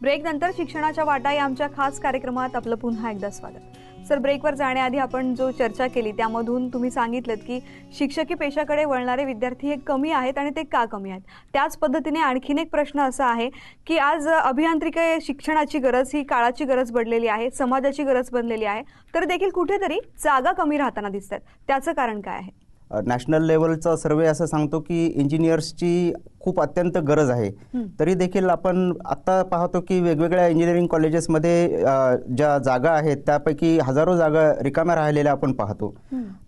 Break नंतर शिक्षणाच्या वाटा या आमच्या खास कार्यक्रमात आपलं पुन्हा एकदा स्वागत। सर, ब्रेकवर जाण्याआधी आपण जो चर्चा केली त्यामधून तुम्ही सांगितलं की शिक्षकी पेशाकडे वळणारे विद्यार्थी हे कमी आहेत आणि ते का कमी आहेत। त्याच पद्धतीने आणखीन एक प्रश्न असा आहे की आज अभियांत्रिकी शिक्षणाची गरज ही काळाची गरज बनलेली आहे, समाजाची गरज बनलेली आहे, तर देखील कुठेतरी जागा कमी राहताना दिसतात। त्याचं कारण काय आहे? नॅशनल लेवलचा सर्वे असं सांगतो की इंजिनियर्सची खूप अत्यंत गरज आहे। तरी देखील आपण आता पाहतो की वेगवेगळ्या इंजिनिअरिंग कॉलेजेसमध्ये ज्या जागा आहेत त्यापैकी हजारो जागा रिकाम्या राहिलेल्या आपण पाहतो।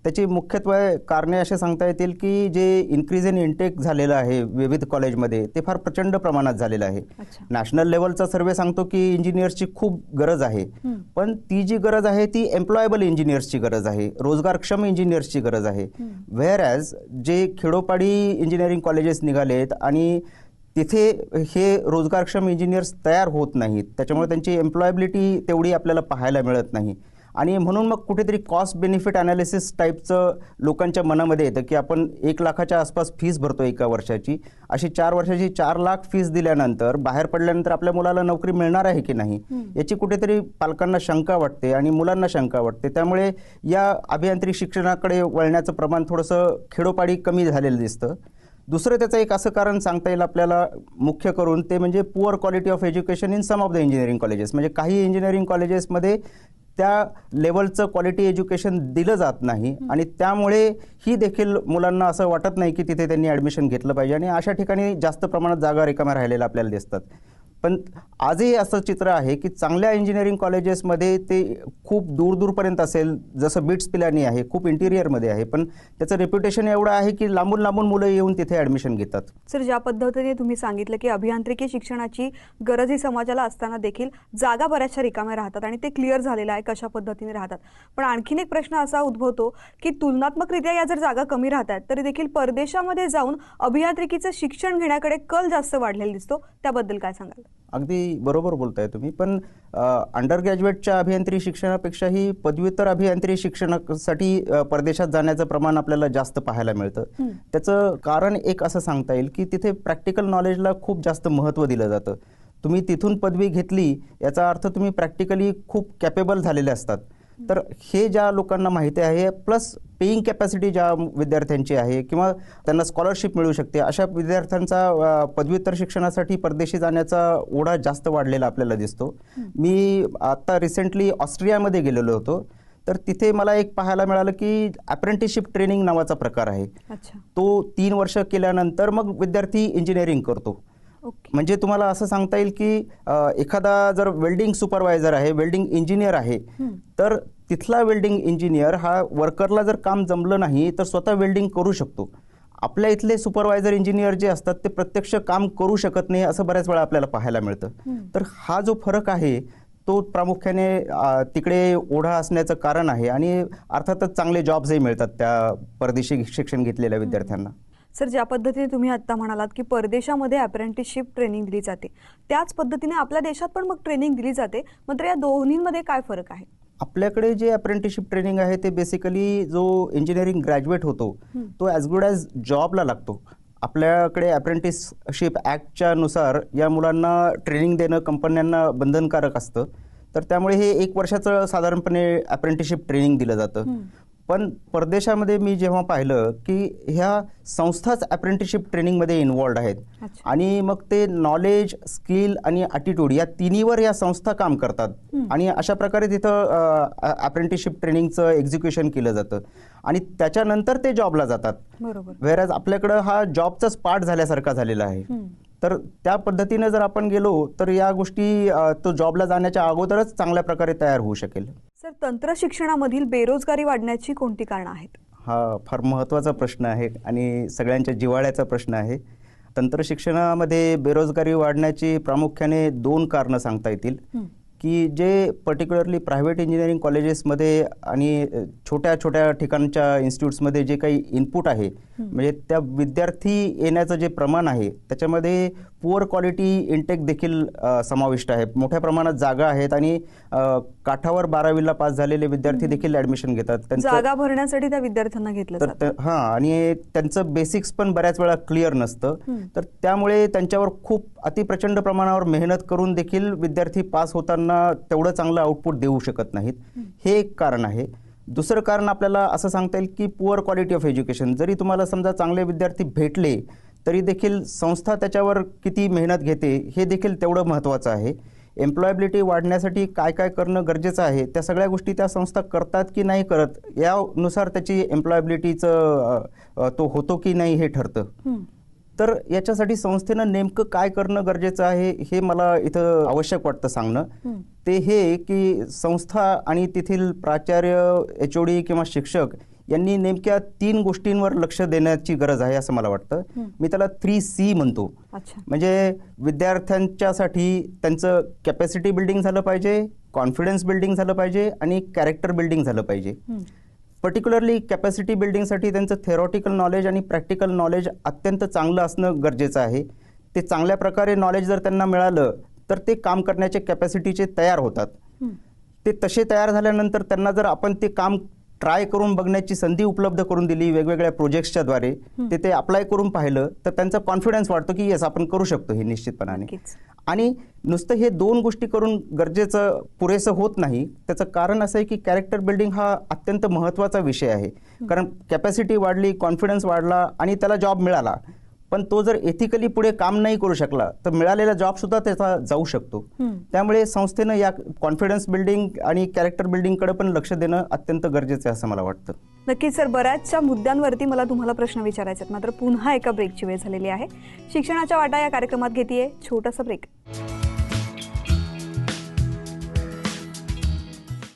त्याची मुख्यत्वे कारणे असे सांगता येतील की जे इन्क्रीज इन इंटेक झालेलं आहे विविध कॉलेजमध्ये ते फार प्रचंड प्रमाणात झालेलं आहे। नॅशनल लेवलचा सर्वे सांगतो की इंजिनियर्सची खूप गरज आहे, पण ती जी गरज आहे ती एम्प्लॉयबल इंजिनियर्सची गरज आहे, रोजगारक्षम इंजिनियर्सची गरज आहे। व्हेअर ॲज जे खेडोपाडी इंजिनिअरिंग कॉलेजेस निघालेत आणि तिथे हे रोजगारक्षम इंजिनियर्स तयार होत नाहीत, त्याच्यामुळे त्यांची एम्प्लॉयबिलिटी तेवढी आपल्याला पाहायला मिळत नाही। आणि म्हणून मग कुठेतरी कॉस्ट बेनिफिट ॲनालिसिस टाईपचं लोकांच्या मनामध्ये येतं की आपण 1 लाखाच्या आसपास फीस भरतो एका वर्षाची, अशी 4 वर्षाची 4 लाख फीस दिल्यानंतर बाहेर पडल्यानंतर आपल्या मुलाला नोकरी मिळणार आहे की नाही याची कुठेतरी पालकांना शंका वाटते आणि मुलांना शंका वाटते। त्यामुळे या अभियांत्रिकी शिक्षणाकडे वळण्याचं प्रमाण थोडंसं खेडोपाडी कमी झालेलं दिसतं। दुसरं त्याचं एक असं कारण सांगता येईल आपल्याला मुख्य करून, ते म्हणजे poor quality of education in some of the engineering colleges. म्हणजे काही इंजिनिअरिंग कॉलेजेसमध्ये त्या लेवलचं क्वालिटी एज्युकेशन दिलं जात नाही आणि त्यामुळे ही देखील मुलांना असं वाटत नाही की तिथे त्यांनी ॲडमिशन घेतलं पाहिजे आणि अशा ठिकाणी जास्त प्रमाणात जागा रिकाम्या राहिलेल्या आपल्याला दिसतात। पण आजही असं चित्र आहे की चांगल्या इंजिनिअरिंग कॉलेजेसमध्ये ते खूप दूरपर्यंत असेल, जसं बिट्स पिलानी आहे, खूप इंटिरियरमध्ये आहे, पण त्याचं रेप्युटेशन एवढं आहे की लांबून लांबून मुलं येऊन तिथे ॲडमिशन घेतात। सर, ज्या पद्धतीने तुम्ही सांगितलं की अभियांत्रिकी शिक्षणाची गरज ही समाजाला असताना देखील जागा बऱ्याचशा रिकाम्या राहतात आणि ते क्लिअर झालेलं आहे कशा पद्धतीने राहतात। पण आणखीन एक प्रश्न असा उद्भवतो की तुलनात्मकरित्या या जर जागा कमी राहतात तरी देखील परदेशामध्ये जाऊन अभियांत्रिकीचं शिक्षण घेण्याकडे कल जास्त वाढलेला दिसतो, त्याबद्दल काय सांगाल? अगदी बरोबर बोलताय तुम्ही, पण अंडर ग्रॅज्युएटच्या अभियांत्रिकी शिक्षणापेक्षाही पदव्युत्तर अभियांत्रिकी शिक्षणासाठी परदेशात जाण्याचं प्रमाण आपल्याला जास्त पाहायला मिळतं। त्याचं कारण एक असं सांगता येईल की तिथे प्रॅक्टिकल नॉलेजला खूप जास्त महत्त्व दिलं जातं। तुम्ही तिथून पदवी घेतली याचा अर्थ तुम्ही प्रॅक्टिकली खूप कॅपेबल झालेले असतात। तर हे ज्या लोकांना माहिती आहे, प्लस पेईंग कॅपॅसिटी ज्या विद्यार्थ्यांची आहे किंवा त्यांना स्कॉलरशिप मिळू शकते, अशा विद्यार्थ्यांचा पदव्युत्तर शिक्षणासाठी परदेशी जाण्याचा ओढा जास्त वाढलेला आपल्याला दिसतो। मी आता रिसेंटली ऑस्ट्रियामध्ये गेलेलो होतो, तर तिथे मला एक पाहायला मिळालं की अप्रेंटिसशिप ट्रेनिंग नावाचा प्रकार आहे। तो 3 वर्ष केल्यानंतर मग विद्यार्थी इंजिनिअरिंग करतो। म्हणजे तुम्हाला असं सांगता येईल की एखादा जर वेल्डिंग सुपरवायझर आहे, वेल्डिंग इंजिनियर आहे, तर तिथला वेल्डिंग इंजिनियर हा वर्करला जर काम जमलं नाही तर स्वतः वेल्डिंग करू शकतो। आपल्या इथले सुपरवायझर इंजिनियर जे असतात ते प्रत्यक्ष काम करू शकत नाही, असं बऱ्याच वेळा आपल्याला पाहायला मिळतं। तर हा जो फरक आहे तो प्रामुख्याने तिकडे ओढा असण्याचं कारण आहे आणि अर्थातच चांगले जॉब्सही मिळतात त्या परदेशी शिक्षण घेतलेल्या विद्यार्थ्यांना। सर, ज्या पद्धतीने तुम्ही आता म्हणालात की परदेशामध्ये अप्रेंटिसशिप ट्रेनिंग दिली जाते, त्याच पद्धतीने आपल्या देशात पण मग ट्रेनिंग दिली जाते, मात्र या दोन्हींमध्ये काय फरक आहे? आपल्याकडे जे अप्रेंटिसशिप ट्रेनिंग आहे ते बेसिकली जो इंजिनिअरिंग ग्रॅज्युएट होतो तो ॲज गुड ॲज जॉबला लागतो। आपल्याकडे अप्रेंटिसशिप ॲक्टच्या नुसार या मुलांना ट्रेनिंग देणं कंपन्यांना बंधनकारक असतं, तर त्यामुळे हे 1 वर्षाचं साधारणपणे अप्रेंटिसशिप ट्रेनिंग दिलं जातं। पण परदेशामध्ये मी जेव्हा पाहिलं की ह्या संस्थाच अप्रेंटिसशिप ट्रेनिंगमध्ये इन्वॉल्ड आहेत आणि मग ते नॉलेज, स्किल आणि ॲटिट्यूड या तिन्हीवर या संस्था काम करतात आणि अशा प्रकारे तिथं अप्रेंटिसशिप ट्रेनिंगचं एक्झिक्युशन केलं जातं आणि त्याच्यानंतर ते जॉबला जातात। व्हेअरएज आपल्याकडं हा जॉबचाच पार्ट झाल्यासारखा झालेला आहे। तर त्या पद्धतीने जर आपण गेलो तर या गोष्टी तो जॉबला जाण्याच्या अगोदरच चांगल्या प्रकारे तयार होऊ शकेल। सर, तंत्र शिक्षणामधील बेरोजगारी वाढण्याची कोणती कारणं आहेत? हा फार महत्त्वाचा प्रश्न आहे आणि सगळ्यांच्या जिव्हाळ्याचा प्रश्न आहे। तंत्र शिक्षणामध्ये बेरोजगारी वाढण्याची प्रामुख्याने 2 कारणं सांगता येतील की जे पर्टिक्युलरली प्रायव्हेट इंजिनिअरिंग कॉलेजेसमध्ये आणि छोट्या छोट्या ठिकाणच्या इन्स्टिट्यूट्समध्ये जे काही इनपुट आहे, म्हणजे त्या विद्यार्थी येण्याचं जे प्रमाण आहे त्याच्यामध्ये पुअर क्वालिटी इंटेक देखील समाविष्ट आहे। मोठ्या प्रमाणात जागा आहेत आणि काठावर 12वीला पास झालेले विद्यार्थी देखील ऍडमिशन घेतात. जागा भरण्यासाठी त्या विद्यार्थ्यांना घेतलं जातं. आणि त्यांचं बेसिक्स पण बऱ्याच वेळा क्लिअर नसतं, तर त्यामुळे त्यांच्यावर खूप अतिप्रचंड प्रमाणावर मेहनत करून देखील विद्यार्थी पास होताना तेवढं चांगलं आउटपुट देऊ शकत नाहीत. हे एक कारण आहे. दुसरं कारण आपल्याला असं सांगता येईल की पुअर क्वालिटी ऑफ एज्युकेशन. जरी तुम्हाला समजा चांगले विद्यार्थी भेटले तरी देखील संस्था त्याच्यावर किती मेहनत घेते हे देखील तेवढं महत्त्वाचं आहे. एम्प्लॉयबिलिटी वाढण्यासाठी काय काय करणं गरजेचं आहे, त्या सगळ्या गोष्टी त्या संस्था करतात की नाही करत यानुसार त्याची एम्प्लॉयबिलिटीचं तो होतो की नाही हे ठरतं. तर याच्यासाठी संस्थेनं नेमकं काय करणं गरजेचं आहे हे मला इथं आवश्यक वाटतं सांगणं. ते हे की संस्था आणि तेथील प्राचार्य, HOD किंवा शिक्षक यांनी नेमक्या 3 गोष्टींवर लक्ष देण्याची गरज आहे असं मला वाटतं. मी त्याला 3C म्हणतो. म्हणजे विद्यार्थ्यांच्यासाठी त्यांचं कॅपॅसिटी बिल्डिंग झालं पाहिजे, कॉन्फिडन्स बिल्डिंग झालं पाहिजे आणि कॅरेक्टर बिल्डिंग झालं पाहिजे. पर्टिक्युलरली कॅपॅसिटी बिल्डिंगसाठी त्यांचं थेरॉटिकल नॉलेज आणि प्रॅक्टिकल नॉलेज अत्यंत चांगलं असणं गरजेचं आहे. ते चांगल्या प्रकारे नॉलेज जर त्यांना मिळालं तर ते काम करण्याचे कॅपॅसिटीचे तयार होतात. ते तसे तयार झाल्यानंतर त्यांना जर आपण ते काम ट्राय करून बघण्याची संधी उपलब्ध करून दिली वेगवेगळ्या प्रोजेक्ट्सच्या द्वारे, ते अप्लाय करून पाहिलं तर त्यांचा कॉन्फिडन्स वाढतो की येस आपण करू शकतो हे निश्चितपणाने. आणि नुसतं हे 2 गोष्टी करून गरजेचं पुरेसं होत नाही. त्याचं कारण असं आहे की कॅरेक्टर बिल्डिंग हा अत्यंत महत्त्वाचा विषय आहे. कारण कॅपॅसिटी वाढली, कॉन्फिडन्स वाढला आणि त्याला जॉब मिळाला, पण तो जर एथिकली पुढे काम नाही करू शकला तर मिळालेला जॉब सुद्धा त्याचा जाऊ शकतो. त्यामुळे संस्थेनं या कॉन्फिडन्स बिल्डिंग आणि कॅरेक्टर बिल्डिंगकडे पण लक्ष देणं अत्यंत गरजेचं आहे असं मला वाटतं. नक्कीच सर, बऱ्याचशा मुद्द्यांवरती मला तुम्हाला प्रश्न विचारायचे आहेत, मात्र पुन्हा एका ब्रेकची वेळ झालेली आहे. शिक्षणाच्या वाटा या कार्यक्रमात घेतेय छोटासा ब्रेक.